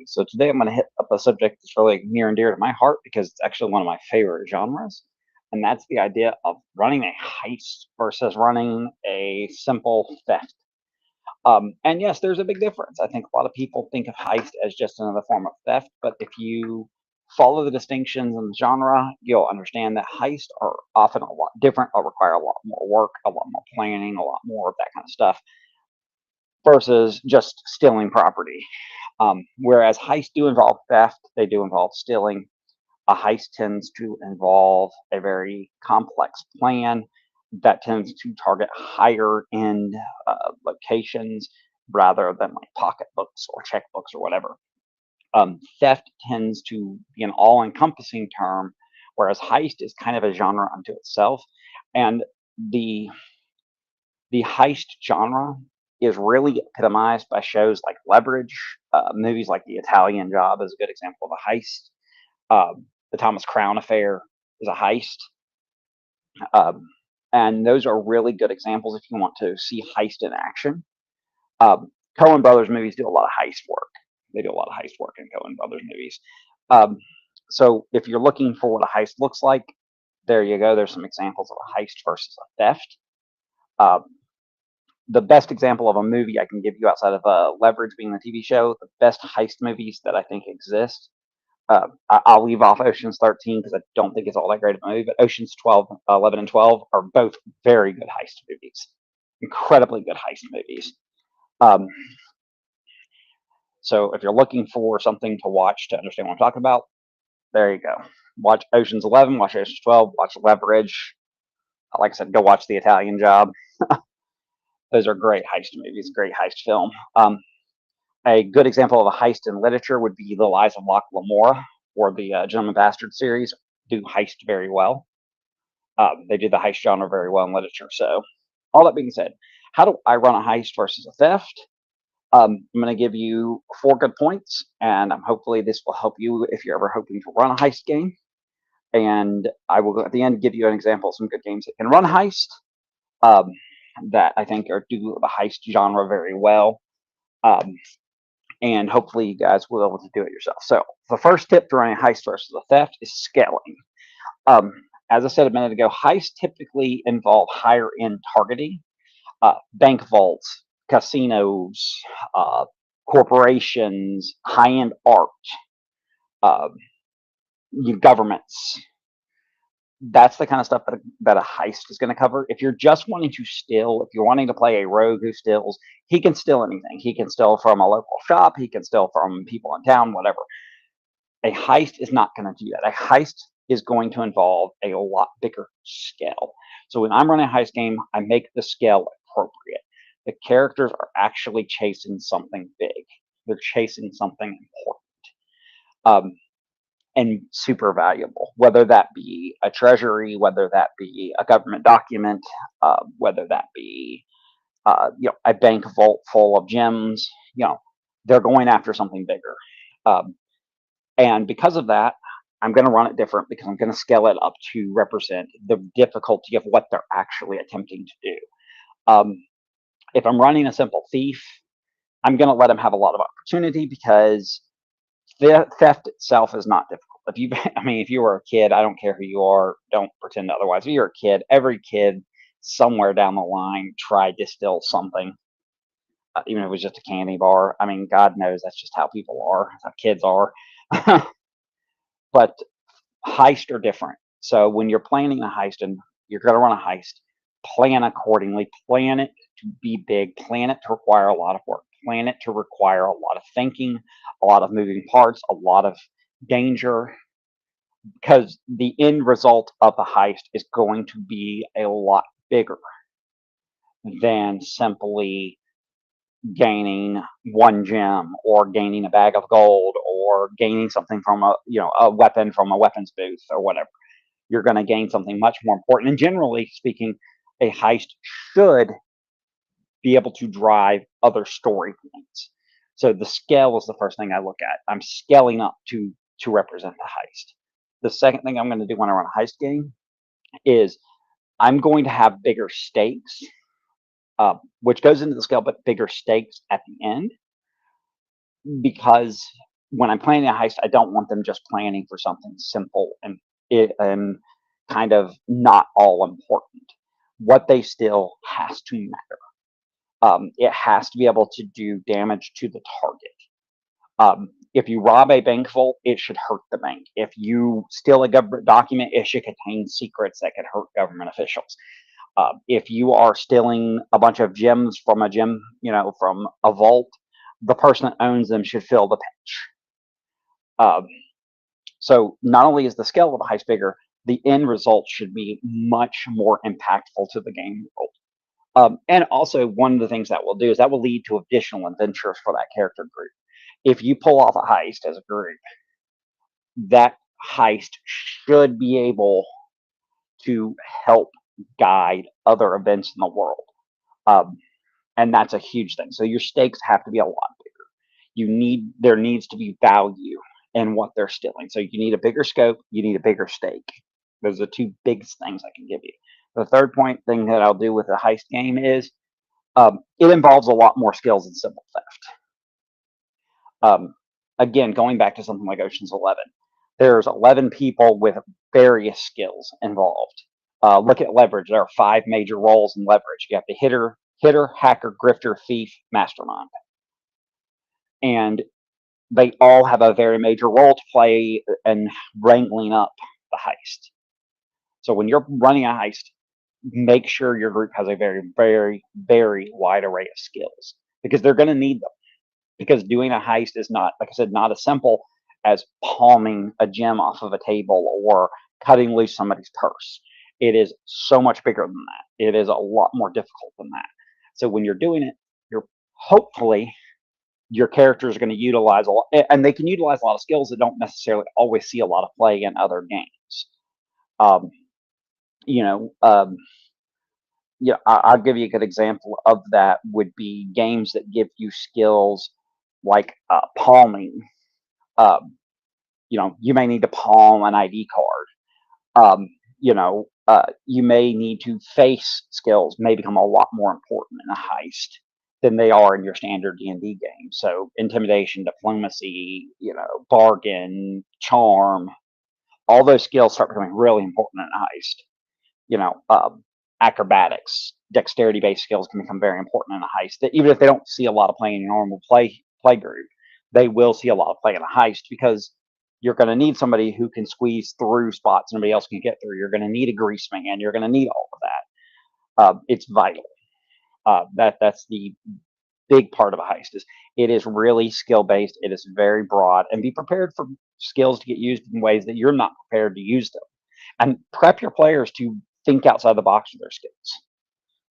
So today I'm going to hit up a subject that's really near and dear to my heart because it's actually one of my favorite genres, and that's the idea of running a heist versus running a simple theft. And yes, there's a big difference. I think a lot of people think of heist as just another form of theft, but if you follow the distinctions in the genre, you'll understand that heists are often a lot different, or require a lot more work, a lot more planning, a lot more of that kind of stuff versus just stealing property. Whereas heists do involve theft, they do involve stealing. A heist tends to involve a very complex plan that tends to target higher end locations rather than like pocketbooks or checkbooks or whatever. Theft tends to be an all encompassing term, whereas heist is kind of a genre unto itself. And the the heist genre is really epitomized by shows like Leverage. Movies like The Italian Job is a good example of a heist. The Thomas Crown Affair is a heist. Um, and those are really good examples if you want to see heist in action. Um, Coen Brothers movies do a lot of heist work. They do a lot of heist work in Coen Brothers movies. Um, so if you're looking for what a heist looks like, there you go. There's some examples of a heist versus a theft. Um, the best example of a movie I can give you outside of Leverage being the TV show, the best heist movies that I think exist. I'll leave off Ocean's 13 because I don't think it's all that great of a movie, but Ocean's 12, 11, and 12 are both very good heist movies, incredibly good heist movies. Um, so if you're looking for something to watch to understand what I'm talking about, there you go. Watch Ocean's 11, watch Ocean's 12, watch Leverage. Like I said, go watch The Italian Job. Those are great heist movies, great heist film. A good example of a heist in literature would be The Lies of Locke Lamora, or the Gentleman Bastard series do heist very well. They do the heist genre very well in literature. So, all that being said, how do I run a heist versus a theft? I'm going to give you 4 good points, and hopefully this will help you if you're ever hoping to run a heist game. And I will at the end give you an example of some good games that can run heist um, that I think are do the heist genre very well. Um, and hopefully you guys will be able to do it yourself. So the first tip to running a heist versus a theft is scaling. Um, as I said a minute ago, heists typically involve higher end targeting, bank vaults, casinos, uh, corporations, high end art, uh, governments. That's the kind of stuff that a heist is going to cover. If you're just wanting to steal, if you're wanting to play a rogue who steals, he can steal anything. He can steal from a local shop, he can steal from people in town, whatever. A heist is not going to do that. A heist is going to involve a lot bigger scale. So when I'm running a heist game, I make the scale appropriate. The characters are actually chasing something big. They're chasing something important. And super valuable, whether that be a treasury, whether that be a government document, whether that be a bank vault full of gems. They're going after something bigger, um, and because of that, I'm going to run it different because I'm going to scale it up to represent the difficulty of what they're actually attempting to do. Um, if I'm running a simple thief, I'm going to let him have a lot of opportunity because theft itself is not difficult. If you, I mean, if you were a kid, I don't care who you are, don't pretend otherwise. If you're a kid, every kid somewhere down the line tried to steal something, even if it was just a candy bar. I mean, God knows that's just how people are, how kids are. But heists are different. So when you're planning a heist and you're going to run a heist, plan accordingly. Plan it to be big. Plan it to require a lot of work. Plan it to require a lot of thinking, a lot of moving parts, a lot of danger, because the end result of the heist is going to be a lot bigger than simply gaining one gem or gaining a bag of gold or gaining something from a weapon from a weapons booth or whatever. You're going to gain something much more important. And generally speaking, a heist should be able to drive other story points. So the scale is the first thing I look at. I'm scaling up to represent the heist. The second thing I'm going to do when I run a heist game is I'm going to have bigger stakes, which goes into the scale, but bigger stakes at the end, because when I'm planning a heist, I don't want them just planning for something simple and kind of not all important. What they still has to matter. It has to be able to do damage to the target. If you rob a bank vault, it should hurt the bank. If you steal a government document, it should contain secrets that could hurt government officials. If you are stealing a bunch of gems from a gem, from a vault, the person that owns them should feel the pinch. So not only is the scale of the heist bigger, the end result should be much more impactful to the game world. And also, one of the things that will do is that will lead to additional adventures for that character group. If you pull off a heist as a group, that heist should be able to help guide other events in the world. Um, and that's a huge thing. So your stakes have to be a lot bigger. There needs to be value in what they're stealing. So you need a bigger scope, you need a bigger stake. Those are the two biggest things I can give you. The third thing that I'll do with a heist game is it involves a lot more skills than simple theft. Again, going back to something like Ocean's 11, there's 11 people with various skills involved. Look at leverage. There are 5 major roles in leverage. You have the hitter, hacker, grifter, thief, mastermind. And they all have a very major role to play in wrangling up the heist. So when you're running a heist, make sure your group has a very, very, very wide array of skills because they're going to need them. Because doing a heist is not, like I said, not as simple as palming a gem off of a table or cutting loose somebody's purse. It is so much bigger than that. It is a lot more difficult than that. So when you're doing it, you're hopefully your characters are going to utilize a lot, and they can utilize a lot of skills that don't necessarily always see a lot of play in other games. Um, you know, um, yeah, I'll give you a good example of that. Would be games that give you skills like palming. Um, you may need to palm an ID card. You may need to face skills may become a lot more important in a heist than they are in your standard D&D game. So intimidation, diplomacy, bargain, charm, all those skills start becoming really important in a heist. You know, acrobatics, dexterity-based skills can become very important in a heist. That even if they don't see a lot of play in your normal play group, they will see a lot of play in a heist because you're going to need somebody who can squeeze through spots nobody else can get through. You're going to need a grease man. You're going to need all of that. It's vital. That's the big part of a heist. Is it is really skill based. It is very broad, and be prepared for skills to get used in ways that you're not prepared to use them, and prep your players to think outside the box with their skills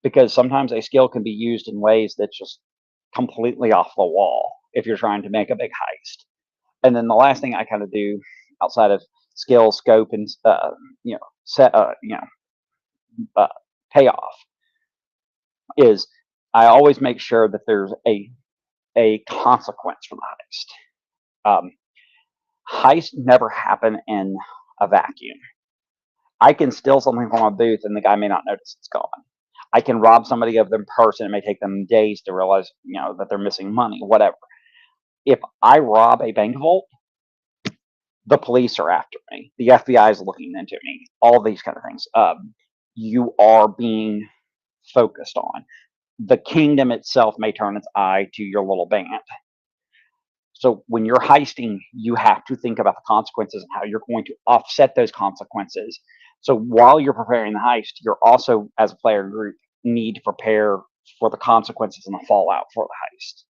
because sometimes a skill can be used in ways that's just completely off the wall if you're trying to make a big heist. And then the last thing I kind of do outside of skill, scope, and set, uh, payoff is I always make sure that there's a consequence for the heist. Heists never happen in a vacuum. I can steal something from a booth and the guy may not notice it's gone. I can rob somebody of their purse and it may take them days to realize, that they're missing money, whatever. If I rob a bank vault, the police are after me. The FBI is looking into me. All these kind of things. You are being focused on. The kingdom itself may turn its eye to your little band. So when you're heisting, you have to think about the consequences and how you're going to offset those consequences. So while you're preparing the heist, you're also, as a player group, need to prepare for the consequences and the fallout for the heist.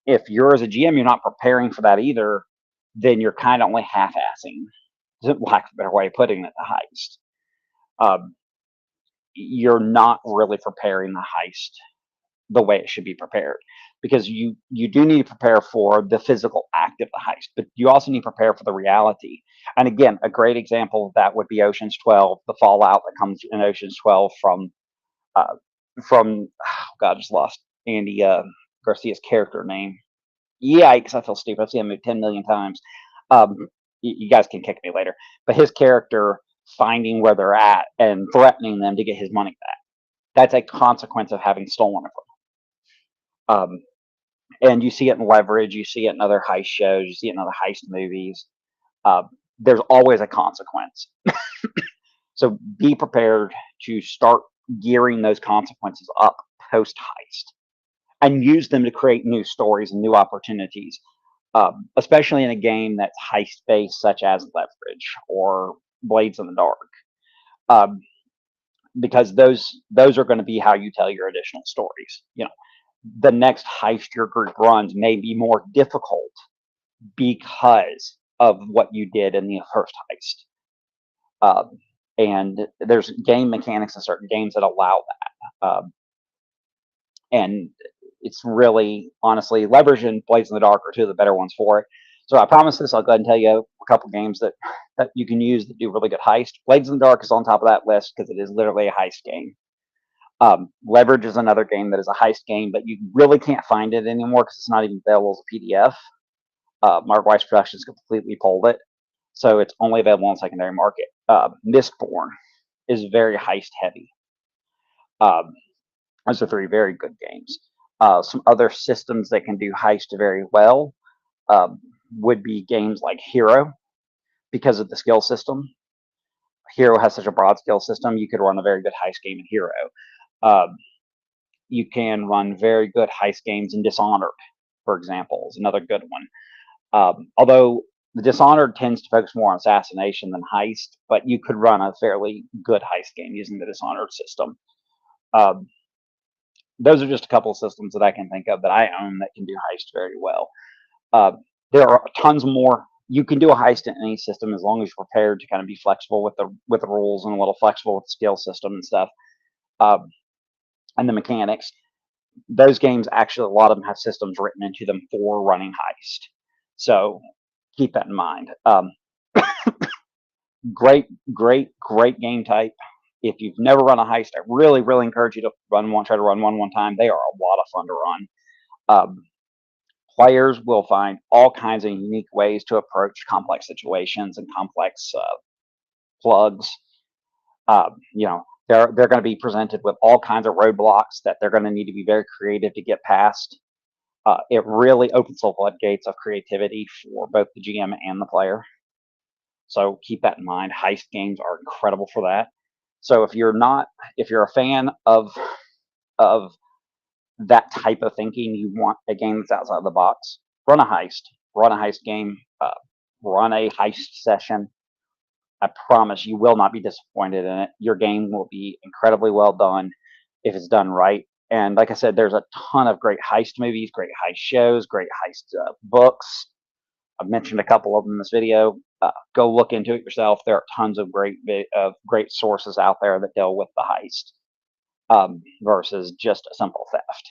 If you're as a GM, you're not preparing for that either, then you're kind of only half-assing, lack of a better way of putting it, the heist. You're not really preparing the heist the way it should be prepared because you do need to prepare for the physical act of the heist, but you also need to prepare for the reality. And again, a great example of that would be Ocean's 12, the fallout that comes in Ocean's 12 from God, I just lost Andy Garcia's character name. Yikes, I feel stupid. I've seen him move 10 million times. You guys can kick me later. But his character finding where they're at and threatening them to get his money back. That's a consequence of having stolen it from them. and you see it in Leverage, you see it in other heist shows, you see it in other heist movies. Uh, there's always a consequence. So be prepared to start gearing those consequences up post heist and use them to create new stories and new opportunities, especially in a game that's heist based, such as Leverage or Blades in the Dark, um, because those are going to be how you tell your additional stories. The next heist your group runs may be more difficult because of what you did in the first heist. And there's game mechanics in certain games that allow that. And it's really, honestly, Leverage and Blades in the Dark are two of the better ones for it. So I promise this. I'll go ahead and tell you a couple games that you can use that do really good heist. Blades in the Dark is on top of that list because it is literally a heist game. Leverage is another game that is a heist game, but you really can't find it anymore because it's not even available as a PDF. Mark Weiss Productions completely pulled it, so it's only available on secondary market. Mistborn is very heist heavy. Those are three very good games. Some other systems that can do heist very well would be games like Hero, because of the skill system. Hero has such a broad skill system, you could run a very good heist game in Hero. You can run very good heist games in Dishonored, for example, is another good one. Although the Dishonored tends to focus more on assassination than heist, but you could run a fairly good heist game using the Dishonored system. Those are just a couple of systems that I can think of that I own that can do heist very well. Uh, there are tons more. You can do a heist in any system as long as you're prepared to kind of be flexible with the rules and a little flexible with the skill system and stuff, and the mechanics. Those games, actually, a lot of them have systems written into them for running heist. So keep that in mind. Great game type. If you've never run a heist, I really, really encourage you to try to run one time. They are a lot of fun to run. Players will find all kinds of unique ways to approach complex situations and complex plugs. They're going to be presented with all kinds of roadblocks that they're going to need to be very creative to get past. It really opens the floodgates of creativity for both the GM and the player. So keep that in mind. Heist games are incredible for that. So if you're a fan of that type of thinking, you want a game that's outside the box, run a heist game, run a heist session. I promise you will not be disappointed in it. Your game will be incredibly well done if it's done right. And like I said, there's a ton of great heist movies, great heist shows, great heist books. I've mentioned a couple of them in this video. Go look into it yourself. There are tons of great sources out there that deal with the heist versus just a simple theft.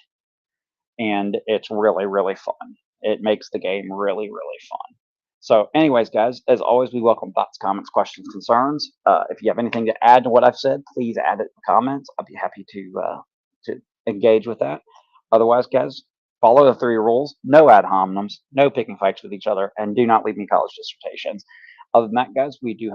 And it's really, really fun. It makes the game really, really fun. So anyways, guys, as always, we welcome thoughts, comments, questions, concerns. If you have anything to add to what I've said, please add it in the comments. I'll be happy to engage with that. Otherwise, guys, follow the 3 rules. No ad hominems, no picking fights with each other, and do not leave me college dissertations. Other than that, guys, we do hope